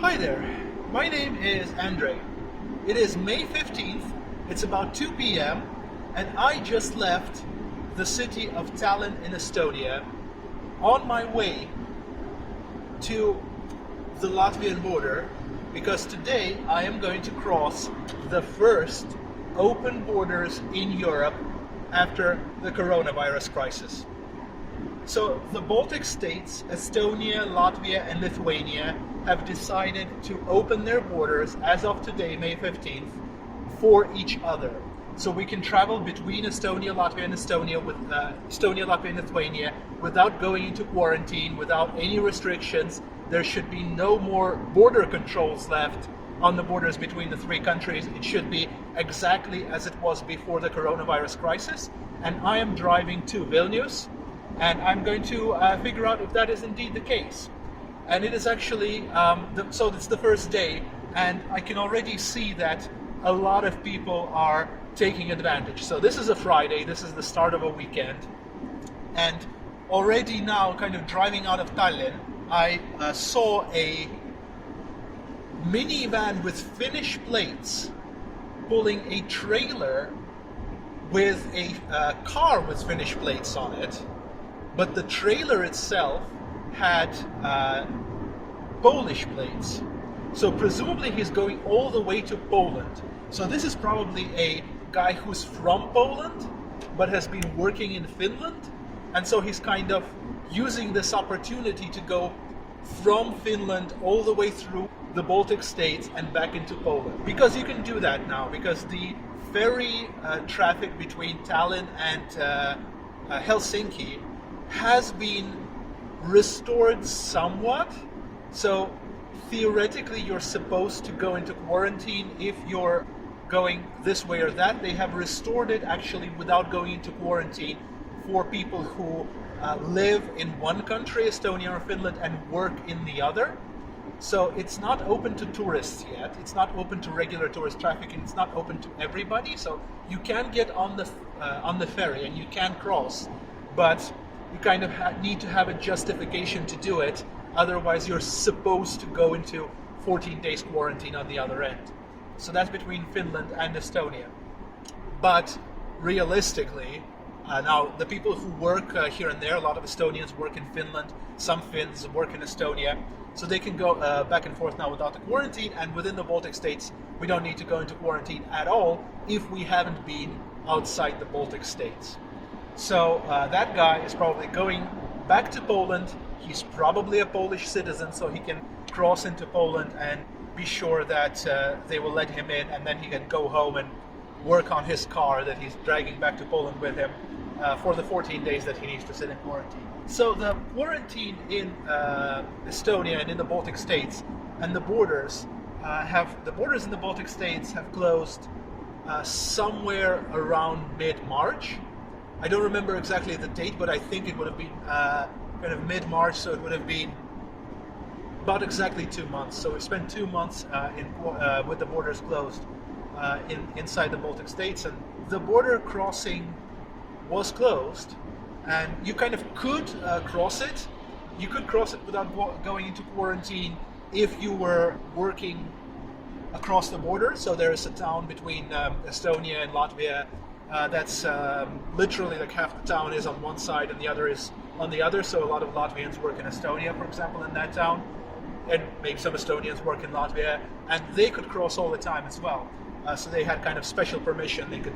Hi there, my name is Andre. It is May 15th, it's about 2 p.m., and I just left the city of Tallinn in Estonia on my way to the Latvian border because today I am going to cross the first open borders in Europe after the coronavirus crisis. So the Baltic States, Estonia, Latvia and Lithuania have decided to open their borders as of today, May 15th, for each other. So we can travel between Estonia, Latvia and Estonia with Estonia, Latvia and Lithuania without going into quarantine, without any restrictions. There should be no more border controls left on the borders between the three countries. It should be exactly as it was before the coronavirus crisis. And I am driving to Vilnius, and I'm going to figure out if that is indeed the case. And it is actually, so it's the first day, and I can already see that a lot of people are taking advantage. So this is a Friday, this is the start of a weekend, and already now, kind of driving out of Tallinn, I saw a minivan with Finnish plates pulling a trailer with a car with Finnish plates on it. But the trailer itself had Polish plates. So presumably he's going all the way to Poland. So this is probably a guy who's from Poland, but has been working in Finland. And so he's kind of using this opportunity to go from Finland all the way through the Baltic States and back into Poland. Because you can do that now, because the ferry traffic between Tallinn and Helsinki has been restored somewhat. So theoretically you're supposed to go into quarantine if you're going this way or that. They have restored it actually without going into quarantine for people who live in one country, Estonia or Finland, and work in the other. So it's not open to tourists yet. It's not open to regular tourist traffic, and it's not open to everybody. So you can get on the ferry and you can cross, but you kind of need to have a justification to do it. Otherwise, you're supposed to go into 14 days quarantine on the other end. So that's between Finland and Estonia. But realistically, now the people who work here and there, a lot of Estonians work in Finland, some Finns work in Estonia, so they can go back and forth now without the quarantine. And within the Baltic States, we don't need to go into quarantine at all if we haven't been outside the Baltic States. So that guy is probably going back to Poland. He's probably a Polish citizen, so he can cross into Poland and be sure that they will let him in, and then he can go home and work on his car that he's dragging back to Poland with him for the 14 days that he needs to sit in quarantine. So the quarantine in Estonia and in the Baltic States and the borders in the Baltic States have closed somewhere around mid-March. I don't remember exactly the date, but I think it would have been kind of mid-March, so it would have been about exactly 2 months. So we spent 2 months with the borders closed inside the Baltic States, and the border crossing was closed, and you kind of could cross it. You could cross it without going into quarantine if you were working across the border. So there is a town between Estonia and Latvia that's literally like half the town is on one side and the other is on the other. So a lot of Latvians work in Estonia, for example, in that town, and maybe some Estonians work in Latvia, and they could cross all the time as well. So they had kind of special permission. They could,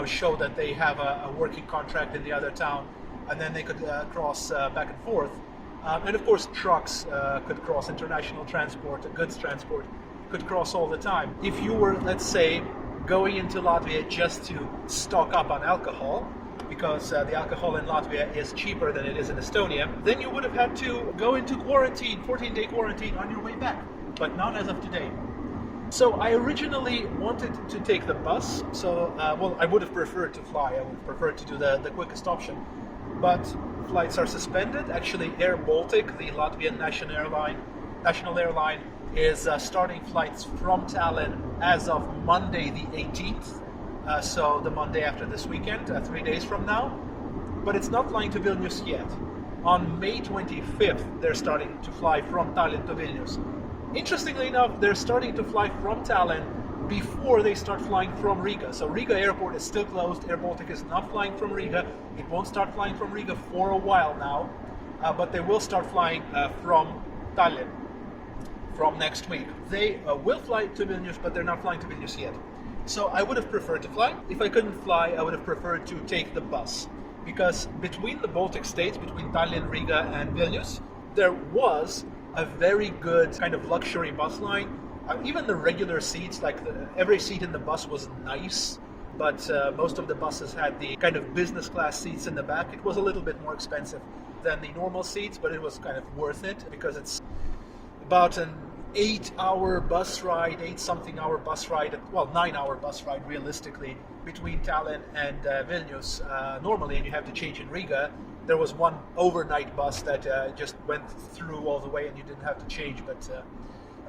show that they have a working contract in the other town, and then they could cross back and forth. And of course, trucks could cross, international transport, goods transport could cross all the time. If you were, let's say, going into Latvia just to stock up on alcohol, because the alcohol in Latvia is cheaper than it is in Estonia, then you would have had to go into quarantine, 14-day quarantine on your way back, but not as of today. So I originally wanted to take the bus, so, I would have preferred to fly. I would have preferred to do the quickest option, but flights are suspended. Actually, Air Baltic, the Latvian national airline, is starting flights from Tallinn as of Monday the 18th, so the Monday after this weekend, 3 days from now. But it's not flying to Vilnius yet. On May 25th, they're starting to fly from Tallinn to Vilnius. Interestingly enough, they're starting to fly from Tallinn before they start flying from Riga. So Riga airport is still closed. Air Baltic is not flying from Riga. It won't start flying from Riga for a while now, but they will start flying from Tallinn from next week. They will fly to Vilnius, but they're not flying to Vilnius yet. So I would have preferred to fly. If I couldn't fly, I would have preferred to take the bus, because between the Baltic States, between Tallinn, Riga, and Vilnius, there was a very good kind of luxury bus line. Even the regular seats, like every seat in the bus was nice, but most of the buses had the kind of business class seats in the back. It was a little bit more expensive than the normal seats, but it was kind of worth it, because it's about an 8-hour bus ride, 8-something-hour bus ride, well, 9-hour bus ride realistically, between Tallinn and Vilnius normally, and you have to change in Riga. There was one overnight bus that just went through all the way and you didn't have to change, but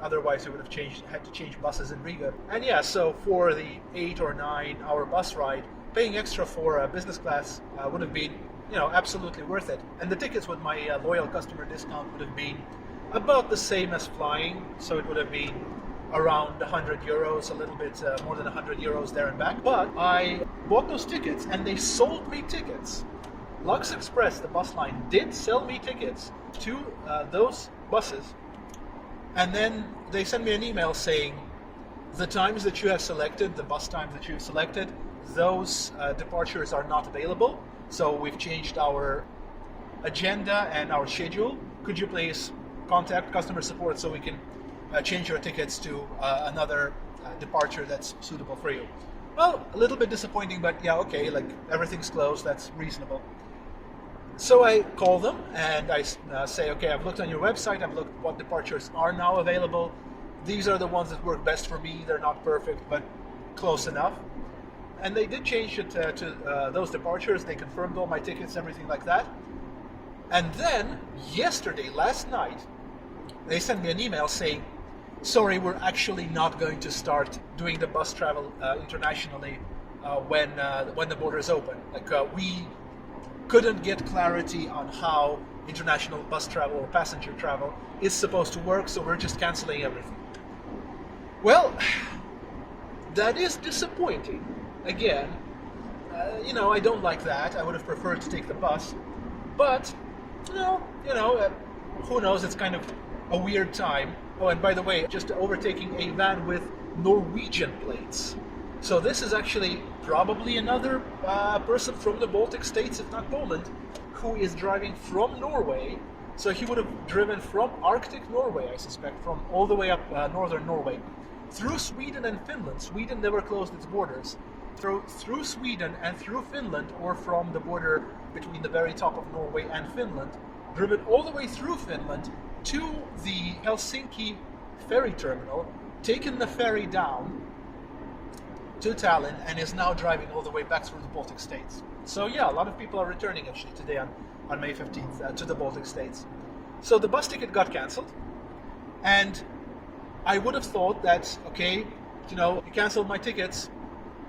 otherwise you would have had to change buses in Riga. And yeah, so for the 8 or 9-hour bus ride, paying extra for business class would have been, absolutely worth it. And the tickets with my loyal customer discount would have been about the same as flying, so it would have been around 100 euros, a little bit more than 100 euros there and back. But I bought those tickets and they sold me tickets. Lux Express, the bus line, did sell me tickets to those buses, and then they sent me an email saying the times that you have selected, the bus times that you have selected, those departures are not available, so we've changed our agenda and our schedule. Could you please contact customer support so we can change your tickets to another departure that's suitable for you? Well, a little bit disappointing, but yeah, okay, like everything's closed, that's reasonable. So I call them and I say, okay, I've looked on your website, I've looked what departures are now available. These are the ones that work best for me. They're not perfect, but close enough. And they did change it to those departures. They confirmed all my tickets, everything like that. And then yesterday, last night, they sent me an email saying, sorry, we're actually not going to start doing the bus travel internationally when the borders open. Like we couldn't get clarity on how international bus travel or passenger travel is supposed to work, so we're just canceling everything. Well, that is disappointing. Again, I don't like that. I would have preferred to take the bus, but who knows? It's kind of a weird time. Oh, and by the way, just overtaking a van with Norwegian plates. So this is actually probably another person from the Baltic States, if not Poland, who is driving from Norway. So he would have driven from Arctic Norway, I suspect, from all the way up northern Norway, through Sweden and Finland. Sweden never closed its borders. Through Sweden and through Finland, or from the border between the very top of Norway and Finland, driven all the way through Finland to the Helsinki ferry terminal, taken the ferry down to Tallinn, and is now driving all the way back through the Baltic States. So yeah, a lot of people are returning actually today on May 15th to the Baltic States. So the bus ticket got cancelled, and I would have thought that, okay, you canceled my tickets,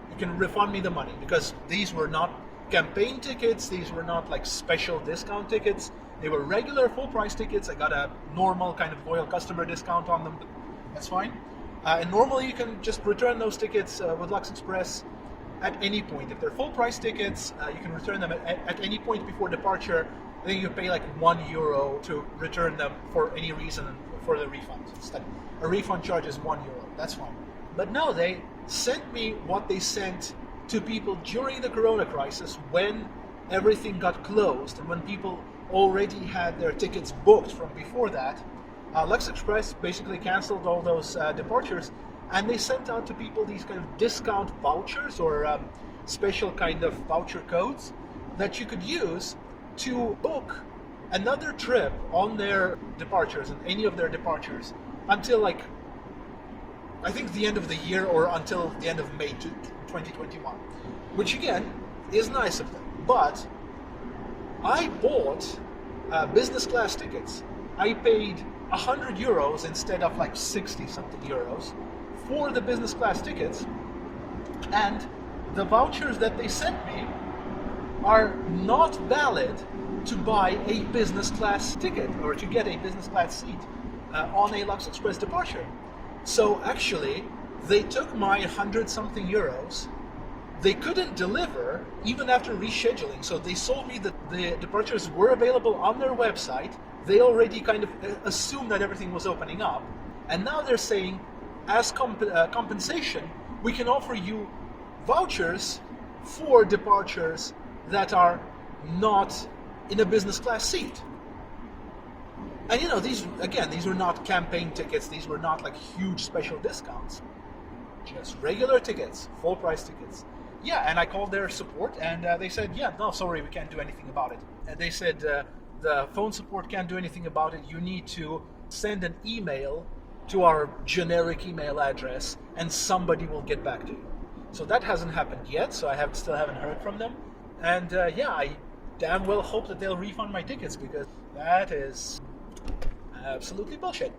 you can refund me the money, because these were not campaign tickets, these were not like special discount tickets, they were regular full price tickets. I got a normal kind of loyal customer discount on them, but that's fine. And normally you can just return those tickets with Lux Express at any point. If they're full price tickets, you can return them at any point before departure. I think you pay like €1 to return them for any reason for the refund. A refund charge is €1. That's fine. But no, they sent me what they sent to people during the Corona crisis, when everything got closed and when people already had their tickets booked from before that. Lux Express basically canceled all those departures, and they sent out to people these kind of discount vouchers or special kind of voucher codes that you could use to book another trip on their departures, and any of their departures, until like, I think the end of the year, or until the end of May 2021, which again is nice of them. But I bought business class tickets. I paid €100 instead of like 60 something euros for the business class tickets, and the vouchers that they sent me are not valid to buy a business class ticket or to get a business class seat. on a Lux Express departure. So actually, they took my 100-something euros. They couldn't deliver even after rescheduling. So they sold me that the departures were available on their website. They already kind of assumed that everything was opening up. And now they're saying, as compensation, we can offer you vouchers for departures that are not in a business class seat. And these were not campaign tickets. These were not like huge special discounts. Just regular tickets, full price tickets. Yeah, and I called their support, and they said, yeah, no, sorry, we can't do anything about it. And they said, the phone support can't do anything about it. You need to send an email to our generic email address, and somebody will get back to you. So that hasn't happened yet, so I still haven't heard from them. And I damn well hope that they'll refund my tickets, because that is absolutely bullshit.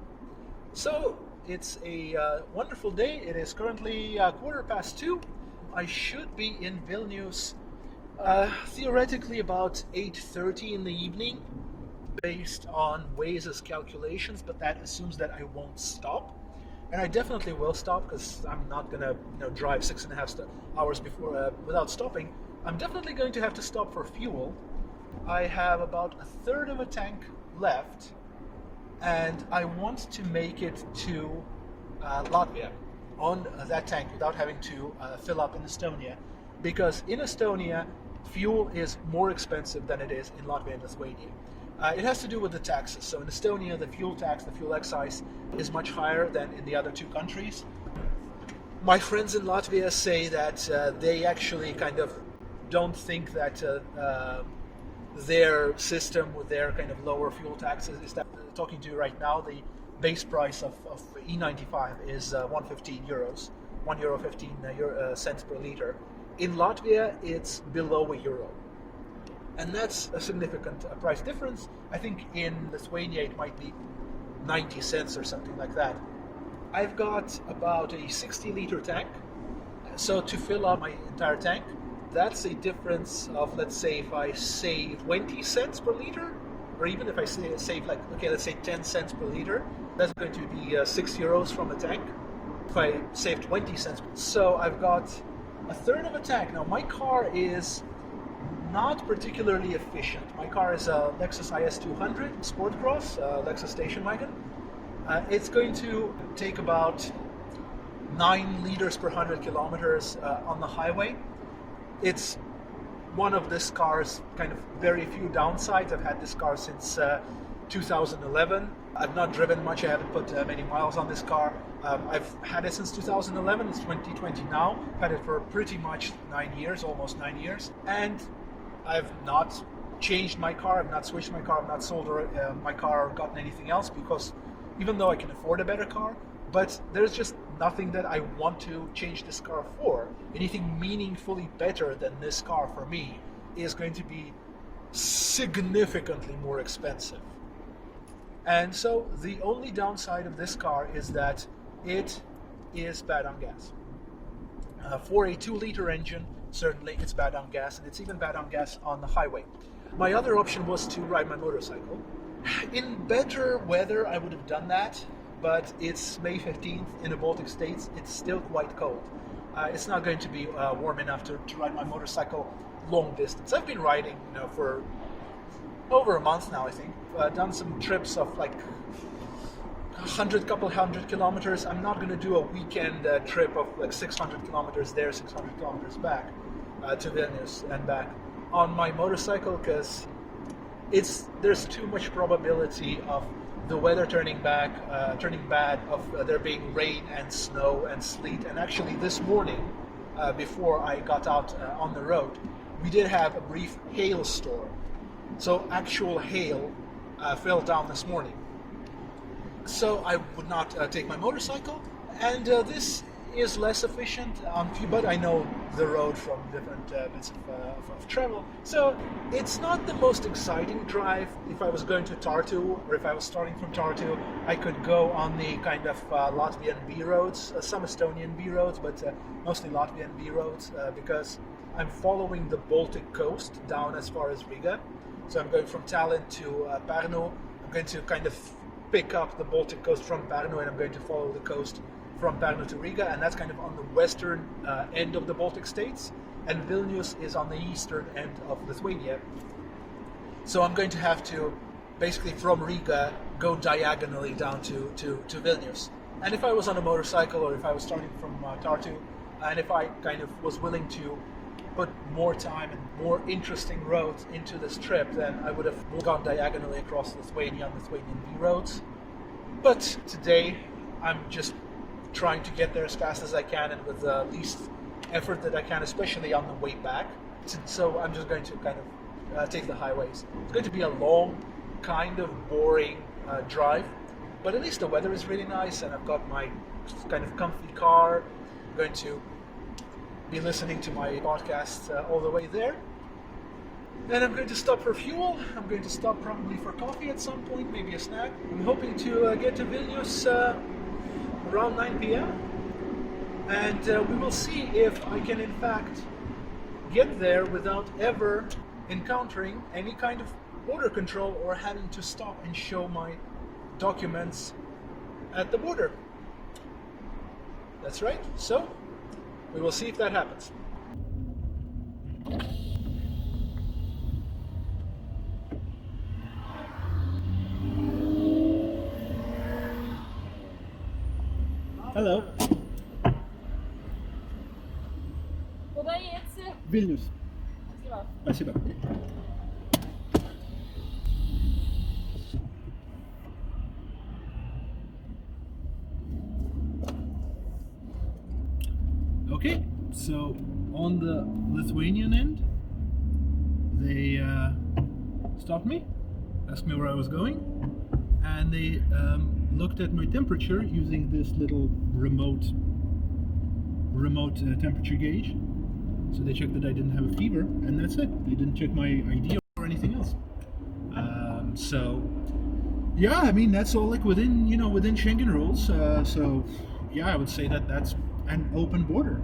So it's a wonderful day. It is currently 2:15. I should be in Vilnius theoretically about 8:30 in the evening, based on Waze's calculations, but that assumes that I won't stop. And I definitely will stop, because I'm not going to drive 6.5 hours before without stopping. I'm definitely going to have to stop for fuel. I have about a third of a tank left, and I want to make it to Latvia on that tank without having to fill up in Estonia, because in Estonia fuel is more expensive than it is in Latvia and Lithuania. It has to do with the taxes. So in Estonia, the fuel tax, the fuel excise is much higher than in the other two countries. My friends in Latvia say that they actually kind of don't think that their system with their kind of lower fuel taxes is that. Talking to you right now, the base price of E95 is 115 euros, €1.15 per liter. In Latvia, it's below €1. And that's a significant price difference. I think in Lithuania it might be 90 cents or something like that. I've got about a 60-liter tank. So to fill up my entire tank, that's a difference of, let's say, if I save 20 cents per liter, or even if I save let's say 10 cents per liter, that's going to be 6 euros from a tank. If I save 20 cents. So I've got a third of a tank. Now my car is not particularly efficient. My car is a Lexus IS200 Sport Cross, Lexus station wagon. It's going to take about 9 liters per 100 kilometers on the highway. It's one of this car's kind of very few downsides. I've had this car since 2011. I've not driven much. I haven't put many miles on this car. I've had it since 2011. It's 2020 now. I've had it for pretty much 9 years, almost 9 years. And I've not changed my car. I've not switched my car. I've not sold my car or gotten anything else, because even though I can afford a better car, but there's just nothing that I want to change this car for. Anything meaningfully better than this car for me is going to be significantly more expensive. And so the only downside of this car is that it is bad on gas. For a 2-liter engine, certainly it's bad on gas, and it's even bad on gas on the highway. My other option was to ride my motorcycle. In better weather, I would have done that, but it's May 15th in the Baltic States. It's still quite cold. It's not going to be warm enough to ride my motorcycle long distance. I've been riding, for over a month now, I think. Done some trips of like couple hundred kilometers. I'm not going to do a weekend trip of like 600 kilometers there, 600 kilometers back to Vilnius and back on my motorcycle, because there's too much probability of the weather turning bad, of there being rain and snow and sleet. And actually this morning, before I got out on the road, we did have a brief hailstorm. So actual hail fell down this morning. So I would not take my motorcycle, and this is less efficient, but I know the road from different bits of travel. So it's not the most exciting drive. If I was going to Tartu, or if I was starting from Tartu, I could go on the kind of Latvian B roads, some Estonian B roads, but mostly Latvian B roads, because I'm following the Baltic coast down as far as Riga. So I'm going from Tallinn to Pärnu. I'm going to kind of pick up the Baltic coast from Pärnu, and I'm going to follow the coast from Pärnu to Riga, and that's kind of on the western end of the Baltic States, and Vilnius is on the eastern end of Lithuania. So I'm going to have to basically from Riga go diagonally down to Vilnius. And if I was on a motorcycle, or if I was starting from Tartu, and if I kind of was willing to put more time and more interesting roads into this trip, then I would have gone diagonally across Lithuania on Lithuanian V roads. But today I'm just trying to get there as fast as I can and with the least effort that I can, especially on the way back. So I'm just going to kind of take the highways. It's going to be a long, kind of boring drive, but at least the weather is really nice, and I've got my kind of comfy car. I'm going to be listening to my podcast all the way there. Then I'm going to stop for fuel. I'm going to stop probably for coffee at some point, maybe a snack. I'm hoping to get to Vilnius around 9 p.m. And we will see if I can in fact get there without ever encountering any kind of border control or having to stop and show my documents at the border. That's right. So we will see if that happens. Hello. Куда едете? Vilnius. Спасибо. Спасибо. Okay, so on the Lithuanian end, they stopped me, asked me where I was going, and they looked at my temperature using this little remote temperature gauge. So they checked that I didn't have a fever, and that's it. They didn't check my ID or anything else. So yeah, I mean that's all like within Schengen rules. So yeah, I would say that that's an open border.